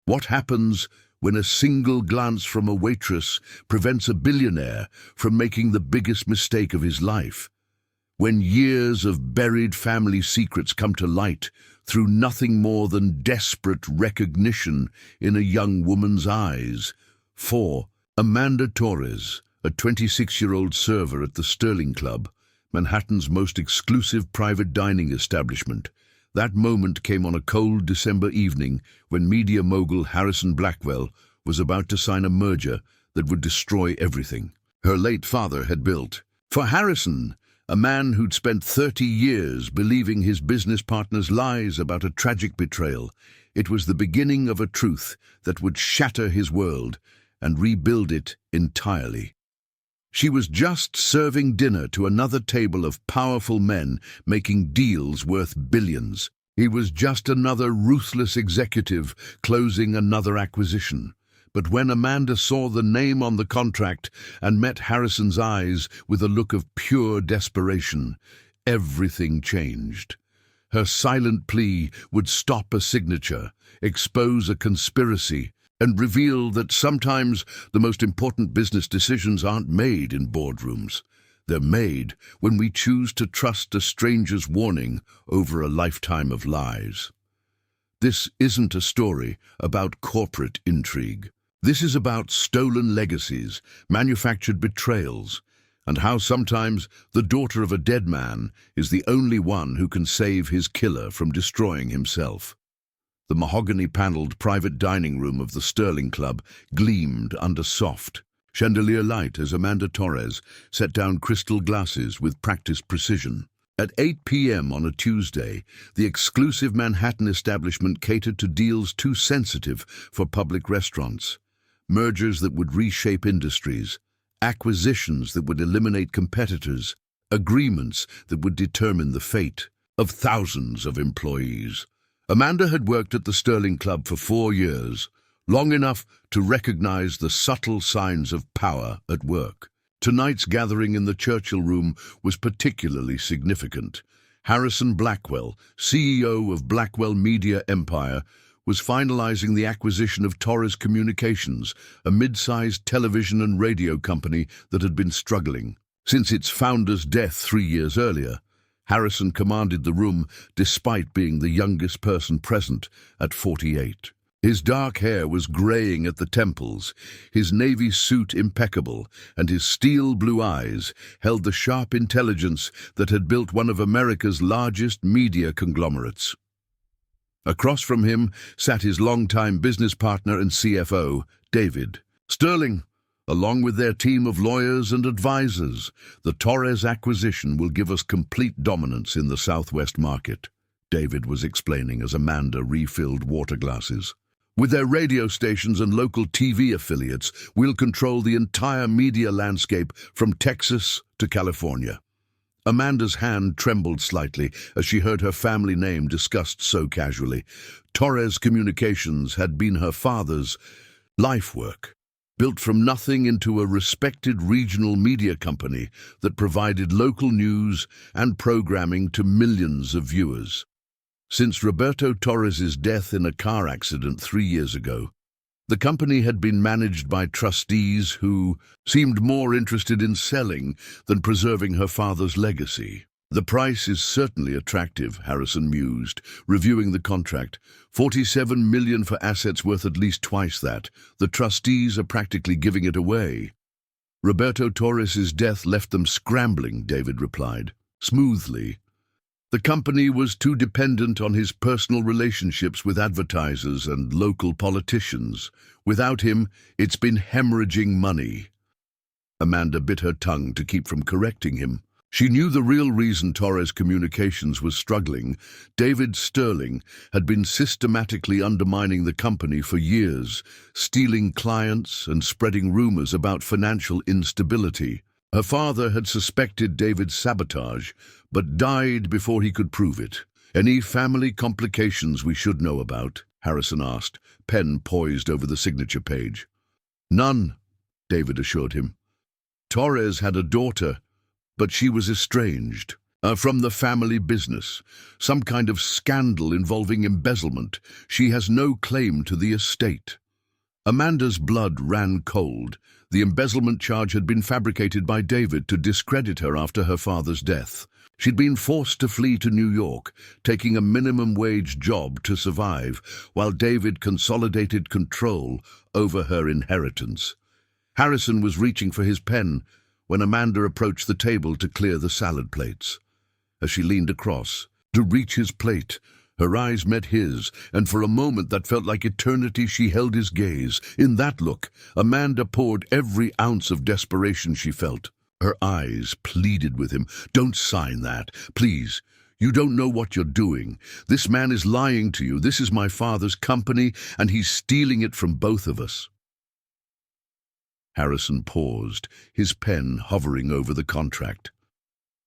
What happens when a single glance from a waitress prevents a billionaire from making the biggest mistake of his life? When years of buried family secrets come to light through nothing more than desperate recognition in a young woman's eyes? 4. Amanda Torres, a 26-year-old server at the Sterling Club, Manhattan's most exclusive private dining establishment. That moment came on a cold December evening when media mogul Harrison Blackwell was about to sign a merger that would destroy everything her late father had built. For Harrison, a man who'd spent 30 years believing his business partner's lies about a tragic betrayal, it was the beginning of a truth that would shatter his world and rebuild it entirely. She was just serving dinner to another table of powerful men making deals worth billions. He was just another ruthless executive closing another acquisition. But when Amanda saw the name on the contract and met Harrison's eyes with a look of pure desperation, everything changed. Her silent plea would stop a signature, expose a conspiracy, and reveal that sometimes the most important business decisions aren't made in boardrooms. They're made when we choose to trust a stranger's warning over a lifetime of lies. This isn't a story about corporate intrigue. This is about stolen legacies, manufactured betrayals, and how sometimes the daughter of a dead man is the only one who can save his killer from destroying himself. The mahogany-paneled private dining room of the Sterling Club gleamed under soft, chandelier light as Amanda Torres set down crystal glasses with practiced precision. At 8 p.m. on a Tuesday, the exclusive Manhattan establishment catered to deals too sensitive for public restaurants, mergers that would reshape industries, acquisitions that would eliminate competitors, agreements that would determine the fate of thousands of employees. Amanda had worked at the Sterling Club for 4 years, long enough to recognize the subtle signs of power at work. Tonight's gathering in the Churchill Room was particularly significant. Harrison Blackwell, CEO of Blackwell Media Empire, was finalizing the acquisition of Torres Communications, a mid-sized television and radio company that had been struggling. Since its founder's death 3 years earlier, Harrison commanded the room despite being the youngest person present at 48. His dark hair was graying at the temples, his navy suit impeccable, and his steel blue eyes held the sharp intelligence that had built one of America's largest media conglomerates. Across from him sat his longtime business partner and CFO, David. Sterling, along with their team of lawyers and advisors, the Torres acquisition will give us complete dominance in the Southwest market, David was explaining as Amanda refilled water glasses. With their radio stations and local TV affiliates, we'll control the entire media landscape from Texas to California. Amanda's hand trembled slightly as she heard her family name discussed so casually. Torres Communications had been her father's life work, built from nothing into a respected regional media company that provided local news and programming to millions of viewers. Since Roberto Torres's death in a car accident 3 years ago, the company had been managed by trustees who seemed more interested in selling than preserving her father's legacy. The price is certainly attractive, Harrison mused, reviewing the contract. $47 million for assets worth at least twice that. The trustees are practically giving it away. Roberto Torres's death left them scrambling, David replied, smoothly. The company was too dependent on his personal relationships with advertisers and local politicians. Without him, it's been hemorrhaging money. Amanda bit her tongue to keep from correcting him. She knew the real reason Torres Communications was struggling. David Sterling had been systematically undermining the company for years, stealing clients and spreading rumors about financial instability. Her father had suspected David's sabotage, but died before he could prove it. Any family complications we should know about? Harrison asked, pen poised over the signature page. None, David assured him. Torres had a daughter, but she was estranged. From the family business. Some kind of scandal involving embezzlement. She has no claim to the estate. Amanda's blood ran cold. The embezzlement charge had been fabricated by David to discredit her after her father's death. She'd been forced to flee to New York, taking a minimum-wage job to survive, while David consolidated control over her inheritance. Harrison was reaching for his pen when Amanda approached the table to clear the salad plates. As she leaned across to reach his plate, her eyes met his, and for a moment that felt like eternity she held his gaze. In that look, Amanda poured every ounce of desperation she felt. Her eyes pleaded with him. "Don't sign that, please. You don't know what you're doing. This man is lying to you. This is my father's company, and he's stealing it from both of us." Harrison paused, his pen hovering over the contract.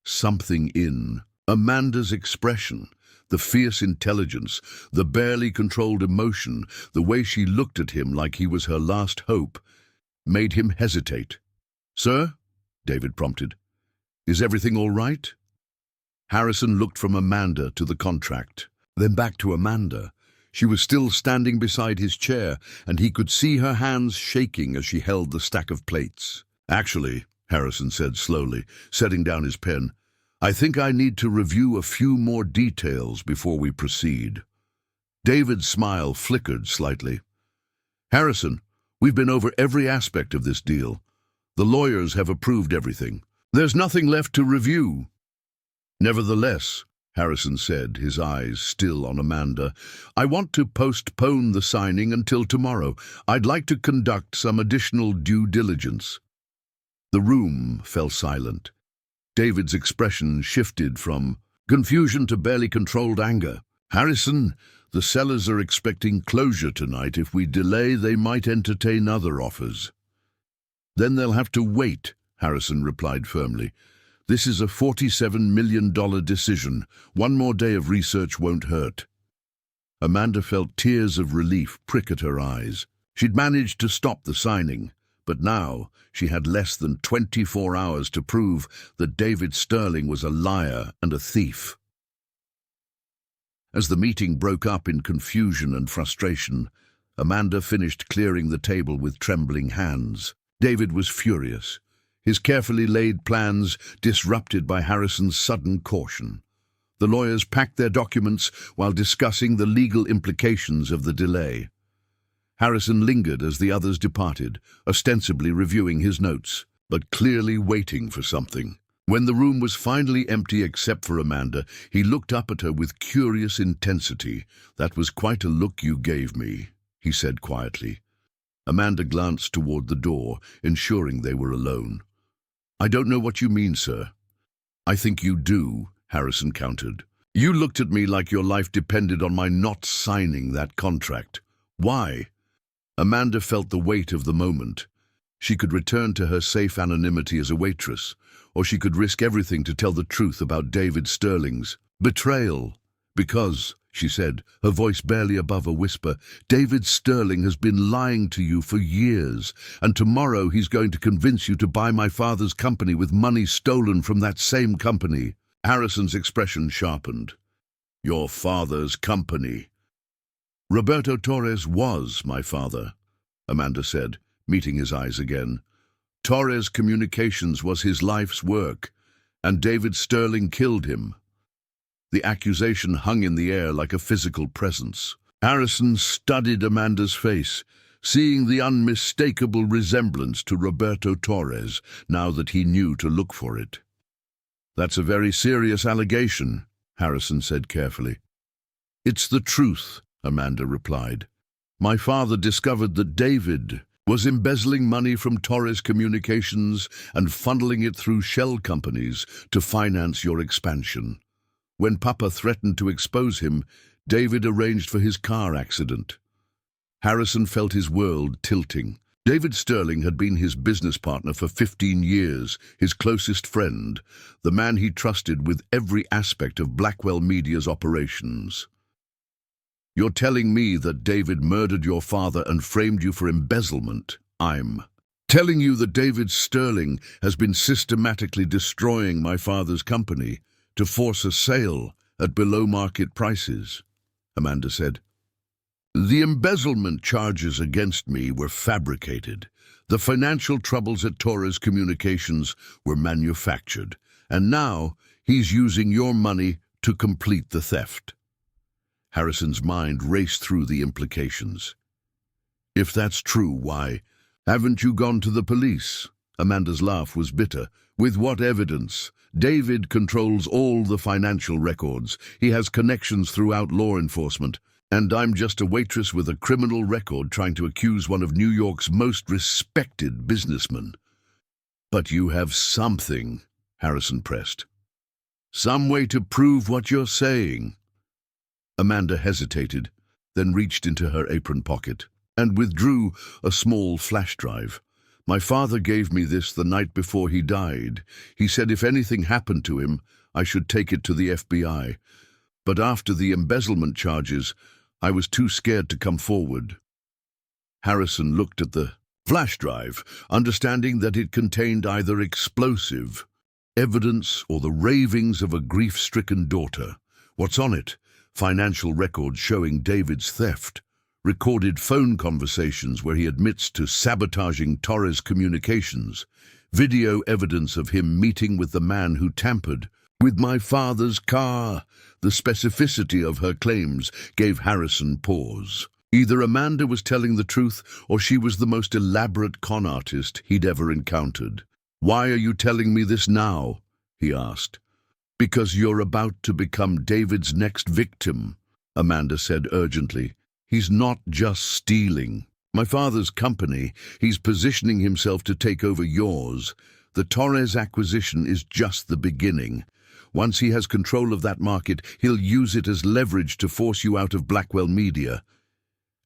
Something in Amanda's expression, the fierce intelligence, the barely controlled emotion, the way she looked at him like he was her last hope, made him hesitate. "Sir?" David prompted. "Is everything all right?" Harrison looked from Amanda to the contract, then back to Amanda. She was still standing beside his chair, and he could see her hands shaking as she held the stack of plates. "Actually," Harrison said slowly, setting down his pen, "I think I need to review a few more details before we proceed." David's smile flickered slightly. "Harrison, we've been over every aspect of this deal. The lawyers have approved everything. There's nothing left to review." "Nevertheless," Harrison said, his eyes still on Amanda, "I want to postpone the signing until tomorrow. I'd like to conduct some additional due diligence." The room fell silent. David's expression shifted from confusion to barely controlled anger. "Harrison, the sellers are expecting closure tonight. If we delay, they might entertain other offers." "Then they'll have to wait," Harrison replied firmly. "This is a $47 million decision. One more day of research won't hurt." Amanda felt tears of relief prick at her eyes. She'd managed to stop the signing, but now she had less than 24 hours to prove that David Sterling was a liar and a thief. As the meeting broke up in confusion and frustration, Amanda finished clearing the table with trembling hands. David was furious, his carefully laid plans disrupted by Harrison's sudden caution. The lawyers packed their documents while discussing the legal implications of the delay. Harrison lingered as the others departed, ostensibly reviewing his notes, but clearly waiting for something. When the room was finally empty except for Amanda, he looked up at her with curious intensity. "That was quite a look you gave me," he said quietly. Amanda glanced toward the door, ensuring they were alone. "I don't know what you mean, sir." "I think you do," Harrison countered. "You looked at me like your life depended on my not signing that contract. Why?" Amanda felt the weight of the moment. She could return to her safe anonymity as a waitress, or she could risk everything to tell the truth about David Sterling's betrayal. "Because," she said, her voice barely above a whisper, "David Sterling has been lying to you for years, and tomorrow he's going to convince you to buy my father's company with money stolen from that same company." Harrison's expression sharpened. "Your father's company?" "Roberto Torres was my father," Amanda said, meeting his eyes again. "Torres Communications was his life's work, and David Sterling killed him." The accusation hung in the air like a physical presence. Harrison studied Amanda's face, seeing the unmistakable resemblance to Roberto Torres, now that he knew to look for it. "That's a very serious allegation," Harrison said carefully. "It's the truth," Amanda replied. "My father discovered that David was embezzling money from Torres Communications and funneling it through shell companies to finance your expansion. When Papa threatened to expose him, David arranged for his car accident." Harrison felt his world tilting. David Sterling had been his business partner for 15 years, his closest friend, the man he trusted with every aspect of Blackwell Media's operations. "You're telling me that David murdered your father and framed you for embezzlement?" "I'm telling you that David Sterling has been systematically destroying my father's company, to force a sale at below-market prices, Amanda said. The embezzlement charges against me were fabricated. The financial troubles at Torres Communications were manufactured, and now he's using your money to complete the theft. Harrison's mind raced through the implications. If that's true, why haven't you gone to the police? Amanda's laugh was bitter. With what evidence? David controls all the financial records. He has connections throughout law enforcement. And I'm just a waitress with a criminal record trying to accuse one of New York's most respected businessmen. But you have something, Harrison pressed. Some way to prove what you're saying. Amanda hesitated, then reached into her apron pocket and withdrew a small flash drive. My father gave me this the night before he died. He said if anything happened to him, I should take it to the FBI. But after the embezzlement charges, I was too scared to come forward. Harrison looked at the flash drive, understanding that it contained either explosive evidence or the ravings of a grief-stricken daughter. What's on it? Financial records showing David's theft, recorded phone conversations where he admits to sabotaging Torres Communications, video evidence of him meeting with the man who tampered with my father's car. The specificity of her claims gave Harrison pause. Either Amanda was telling the truth or she was the most elaborate con artist he'd ever encountered. Why are you telling me this now? He asked. Because you're about to become David's next victim, Amanda said urgently. He's not just stealing my father's company, he's positioning himself to take over yours. The Torres acquisition is just the beginning. Once he has control of that market, he'll use it as leverage to force you out of Blackwell Media.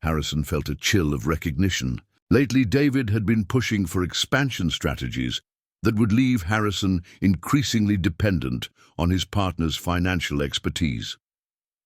Harrison felt a chill of recognition. Lately, David had been pushing for expansion strategies that would leave Harrison increasingly dependent on his partner's financial expertise.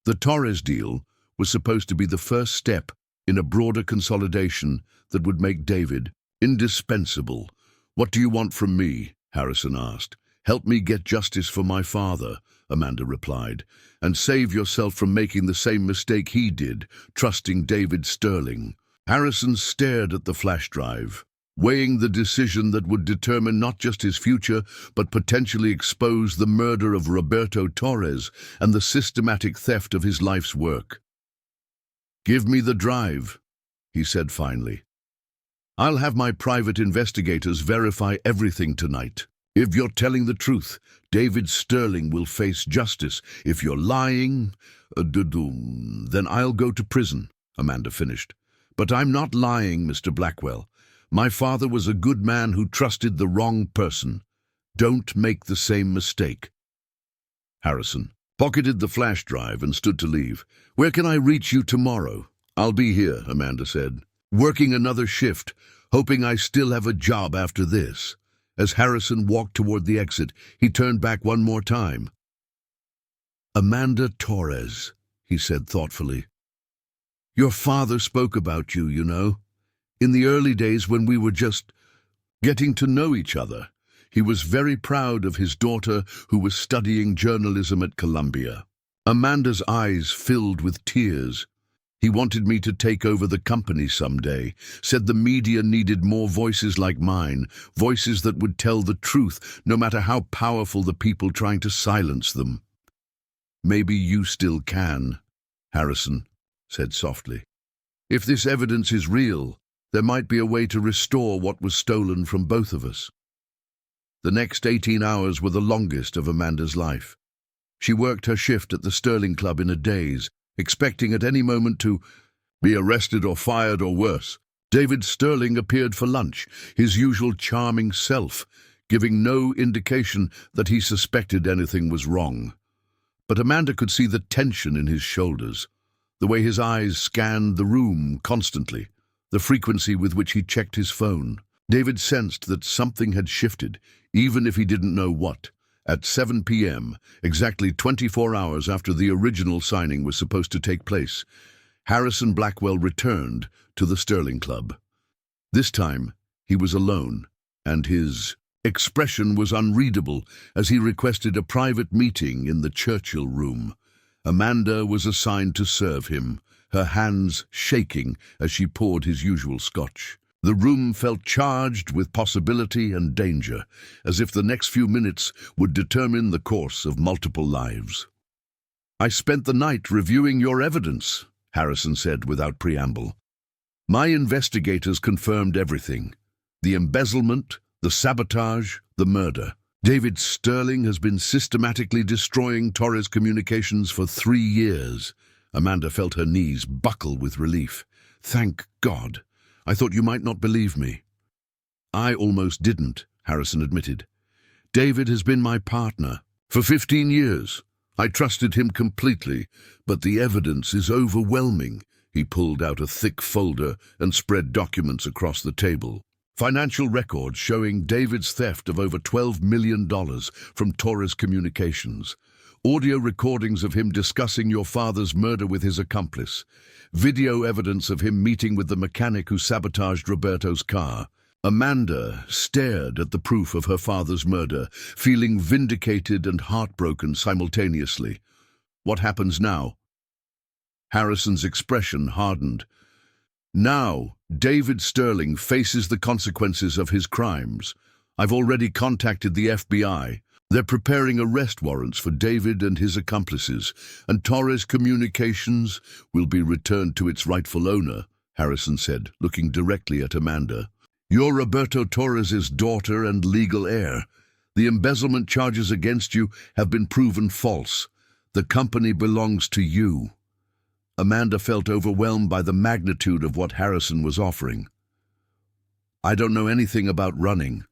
The Torres deal was supposed to be the first step in a broader consolidation that would make David indispensable. What do you want from me? Harrison asked. Help me get justice for my father, Amanda replied, and save yourself from making the same mistake he did, trusting David Sterling. Harrison stared at the flash drive, weighing the decision that would determine not just his future, but potentially expose the murder of Roberto Torres and the systematic theft of his life's work. Give me the drive, he said finally. I'll have my private investigators verify everything tonight. If you're telling the truth, David Sterling will face justice. If you're lying, then I'll go to prison, Amanda finished. But I'm not lying, Mr. Blackwell. My father was a good man who trusted the wrong person. Don't make the same mistake. Harrison pocketed the flash drive and stood to leave. Where can I reach you tomorrow? I'll be here, Amanda said, working another shift, hoping I still have a job after this. As Harrison walked toward the exit, he turned back one more time. Amanda Torres, he said thoughtfully. Your father spoke about you, you know. In the early days when we were just getting to know each other, he was very proud of his daughter who was studying journalism at Columbia. Amanda's eyes filled with tears. He wanted me to take over the company someday, said the media needed more voices like mine, voices that would tell the truth, no matter how powerful the people trying to silence them. Maybe you still can, Harrison said softly. If this evidence is real, there might be a way to restore what was stolen from both of us. The next 18 hours were the longest of Amanda's life. She worked her shift at the Sterling Club in a daze, expecting at any moment to be arrested or fired or worse. David Sterling appeared for lunch, his usual charming self, giving no indication that he suspected anything was wrong. But Amanda could see the tension in his shoulders, the way his eyes scanned the room constantly, the frequency with which he checked his phone. David sensed that something had shifted, even if he didn't know what. At 7 p.m., exactly 24 hours after the original signing was supposed to take place, Harrison Blackwell returned to the Sterling Club. This time, he was alone, and his expression was unreadable as he requested a private meeting in the Churchill room. Amanda was assigned to serve him, her hands shaking as she poured his usual scotch. The room felt charged with possibility and danger, as if the next few minutes would determine the course of multiple lives. "I spent the night reviewing your evidence," Harrison said without preamble. "My investigators confirmed everything. The embezzlement, the sabotage, the murder. David Sterling has been systematically destroying Torres communications for 3 years. Amanda felt her knees buckle with relief. "Thank God. I thought you might not believe me." "I almost didn't," Harrison admitted. "David has been my partner for 15 years. I trusted him completely, but the evidence is overwhelming." He pulled out a thick folder and spread documents across the table. Financial records showing David's theft of over $12 million from Torres communications. Audio recordings of him discussing your father's murder with his accomplice. Video evidence of him meeting with the mechanic who sabotaged Roberto's car. Amanda stared at the proof of her father's murder, feeling vindicated and heartbroken simultaneously. "What happens now?" Harrison's expression hardened. "Now, David Sterling faces the consequences of his crimes. I've already contacted the FBI. They're preparing arrest warrants for David and his accomplices, and Torres Communications will be returned to its rightful owner," Harrison said, looking directly at Amanda. "You're Roberto Torres' daughter and legal heir. The embezzlement charges against you have been proven false. The company belongs to you." Amanda felt overwhelmed by the magnitude of what Harrison was offering. "I don't know anything about running."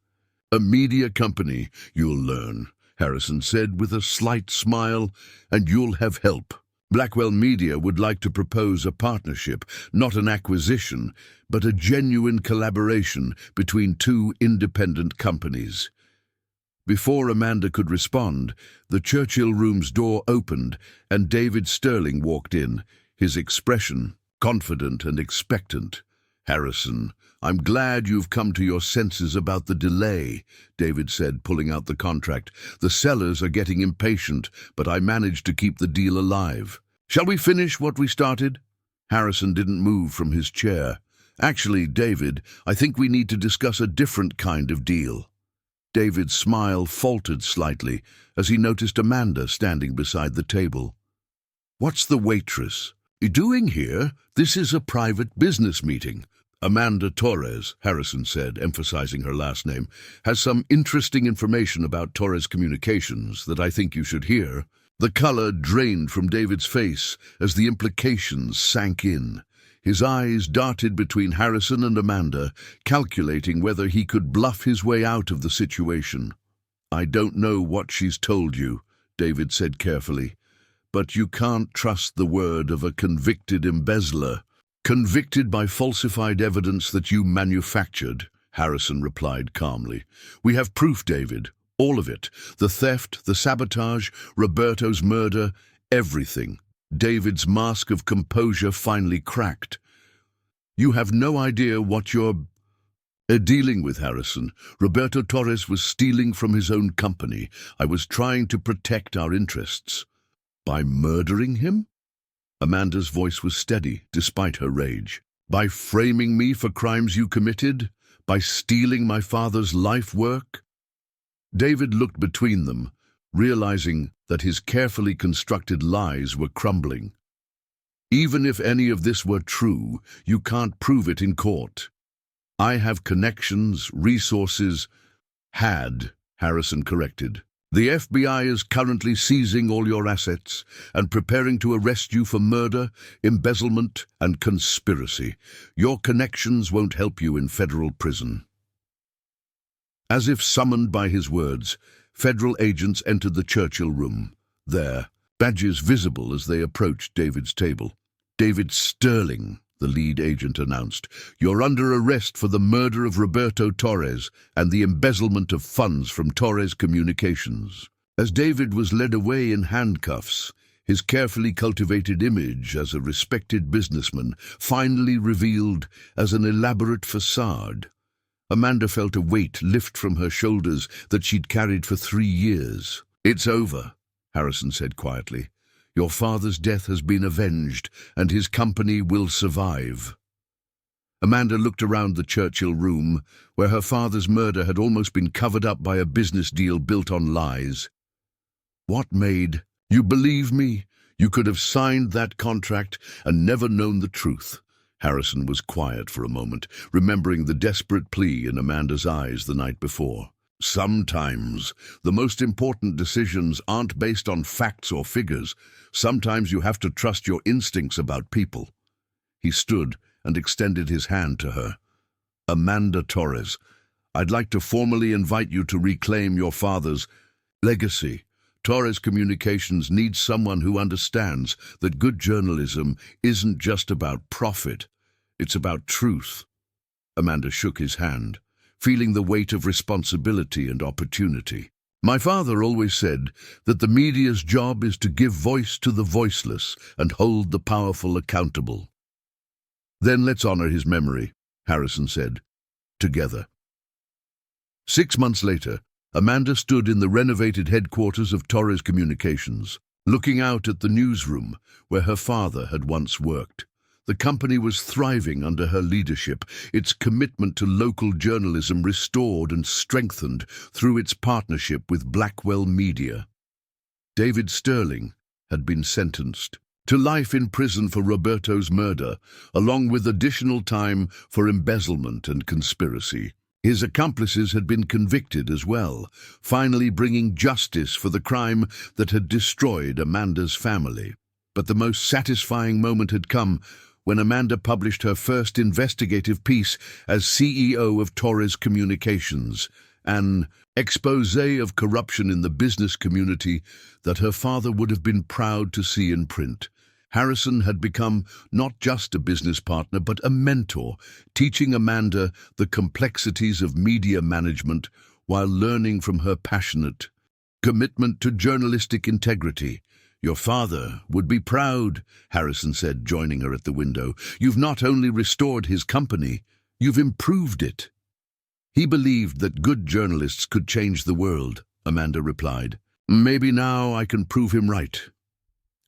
"A media company, you'll learn," Harrison said with a slight smile, "and you'll have help. Blackwell Media would like to propose a partnership, not an acquisition, but a genuine collaboration between 2 independent companies." Before Amanda could respond, the Churchill room's door opened and David Sterling walked in, his expression confident and expectant. "Harrison, I'm glad you've come to your senses about the delay," David said, pulling out the contract. "The sellers are getting impatient, but I managed to keep the deal alive. Shall we finish what we started?" Harrison didn't move from his chair. "Actually, David, I think we need to discuss a different kind of deal." David's smile faltered slightly as he noticed Amanda standing beside the table. "What's the Waitress doing here? This is a private business meeting." "Amanda Torres," Harrison said, emphasizing her last name, "has some interesting information about Torres Communications that I think you should hear." The color drained from David's face as the implications sank in. His eyes darted between Harrison and Amanda, calculating whether he could bluff his way out of the situation. "I don't know what she's told you," David said carefully, "but you can't trust the word of a convicted embezzler." "Convicted by falsified evidence that you manufactured," Harrison replied calmly. "We have proof, David, all of it. The theft, the sabotage, Roberto's murder, everything." David's mask of composure finally cracked. "You have no idea what you're dealing with, Harrison. Roberto Torres was stealing from his own company. I was trying to protect our interests." "By murdering him?" Amanda's voice was steady, despite her rage. "By framing me for crimes you committed? By stealing my father's life work?" David looked between them, realizing that his carefully constructed lies were crumbling. "Even if any of this were true, you can't prove it in court." "I have connections, resources." "Had," Harrison corrected. "The FBI is currently seizing all your assets and preparing to arrest you for murder, embezzlement, and conspiracy. Your connections won't help you in federal prison." As if summoned by his words, federal agents entered the Churchill room. There, badges visible as they approached David's table. "David Sterling," the lead agent announced, "you're under arrest for the murder of Roberto Torres and the embezzlement of funds from Torres Communications." As David was led away in handcuffs, his carefully cultivated image as a respected businessman finally revealed as an elaborate facade. Amanda felt a weight lift from her shoulders that she'd carried for 3 years. "It's over," Harrison said quietly. "Your father's death has been avenged, and his company will survive." Amanda looked around the Churchill room, where her father's murder had almost been covered up by a business deal built on lies. "What made you believe me? You could have signed that contract and never known the truth." Harrison was quiet for a moment, remembering the desperate plea in Amanda's eyes the night before. "Sometimes the most important decisions aren't based on facts or figures. Sometimes you have to trust your instincts about people." He stood and extended his hand to her. "Amanda Torres, I'd like to formally invite you to reclaim your father's legacy. Torres Communications needs someone who understands that good journalism isn't just about profit, it's about truth." Amanda shook his hand, feeling the weight of responsibility and opportunity. "My father always said that the media's job is to give voice to the voiceless and hold the powerful accountable." "Then let's honor his memory," Harrison said. "Together." 6 months later, Amanda stood in the renovated headquarters of Torres Communications, looking out at the newsroom where her father had once worked. The company was thriving under her leadership, its commitment to local journalism restored and strengthened through its partnership with Blackwell Media. David Sterling had been sentenced to life in prison for Roberto's murder, along with additional time for embezzlement and conspiracy. His accomplices had been convicted as well, finally bringing justice for the crime that had destroyed Amanda's family. But the most satisfying moment had come when Amanda published her first investigative piece as CEO of Torres Communications, an exposé of corruption in the business community that her father would have been proud to see in print. Harrison had become not just a business partner, but a mentor, teaching Amanda the complexities of media management while learning from her passionate commitment to journalistic integrity. "Your father would be proud," Harrison said, joining her at the window. "You've not only restored his company, you've improved it." "He believed that good journalists could change the world," Amanda replied. "Maybe now I can prove him right."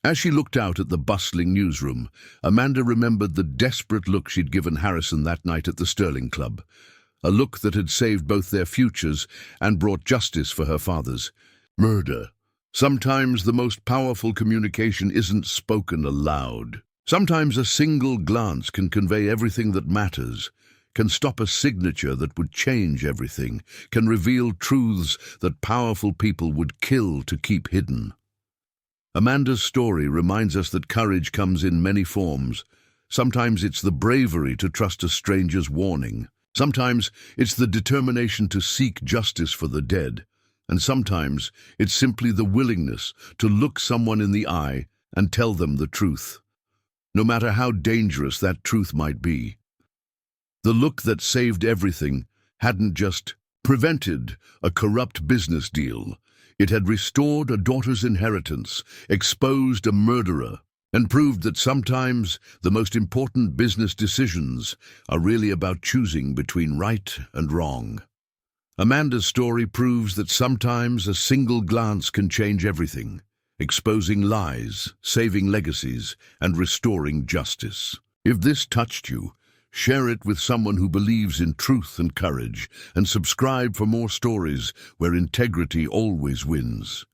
As she looked out at the bustling newsroom, Amanda remembered the desperate look she'd given Harrison that night at the Sterling Club, a look that had saved both their futures and brought justice for her father's murder. Sometimes the most powerful communication isn't spoken aloud. Sometimes a single glance can convey everything that matters, can stop a signature that would change everything, can reveal truths that powerful people would kill to keep hidden. Amanda's story reminds us that courage comes in many forms. Sometimes it's the bravery to trust a stranger's warning. Sometimes it's the determination to seek justice for the dead. And sometimes it's simply the willingness to look someone in the eye and tell them the truth, no matter how dangerous that truth might be. The look that saved everything hadn't just prevented a corrupt business deal. It had restored a daughter's inheritance, exposed a murderer, and proved that sometimes the most important business decisions are really about choosing between right and wrong. Amanda's story proves that sometimes a single glance can change everything, exposing lies, saving legacies, and restoring justice. If this touched you, share it with someone who believes in truth and courage, and subscribe for more stories where integrity always wins.